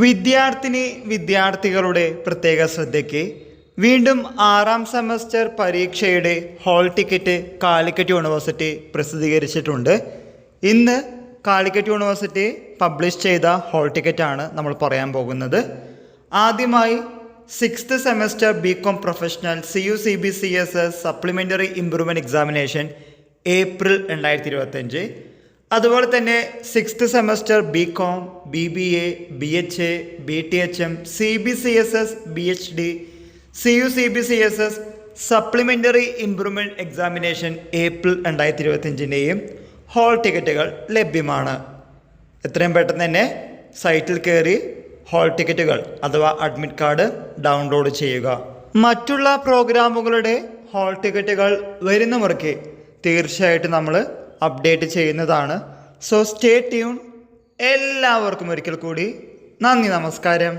വിദ്യാർത്ഥികളുടെ പ്രത്യേക ശ്രദ്ധയ്ക്ക് വീണ്ടും 6ാം സെമസ്റ്റർ പരീക്ഷയുടെ ഹാൾ ടിക്കറ്റ് കാലിക്കറ്റ് യൂണിവേഴ്സിറ്റി പ്രസിദ്ധീകരിച്ചിട്ടുണ്ട്. ഇന്ന് കാലിക്കറ്റ് യൂണിവേഴ്സിറ്റി പബ്ലിഷ് ചെയ്ത ഹാൾ ടിക്കറ്റാണ് നമ്മൾ പറയാൻ പോകുന്നത്. ആദ്യമായി 6th semester BCom professional CUCBCSS supplementary improvement examination April 2025. അതുപോലെ തന്നെ 6th semester BCom BBA BHA BTHM CBCSS BHD CUCBCSS supplementary improvement examination April 2025ൻ്റെയും ഹാൾ ടിക്കറ്റുകൾ ലഭ്യമാണ്. എത്രയും പെട്ടെന്ന് തന്നെ സൈറ്റിൽ കയറി ഹാൾ ടിക്കറ്റുകൾ അഥവാ അഡ്മിറ്റ് കാർഡ് ഡൗൺലോഡ് ചെയ്യുക. മറ്റുള്ള പ്രോഗ്രാമുകളുടെ ഹാൾ ടിക്കറ്റുകൾ വരുന്ന മുറയ്ക്ക് തീർച്ചയായിട്ടും നമ്മൾ അപ്ഡേറ്റ് ചെയ്യുന്നതാണ്. So stay tune. എല്ലാവർക്കും ഒരിക്കൽ കൂടി നന്ദി, നമസ്കാരം.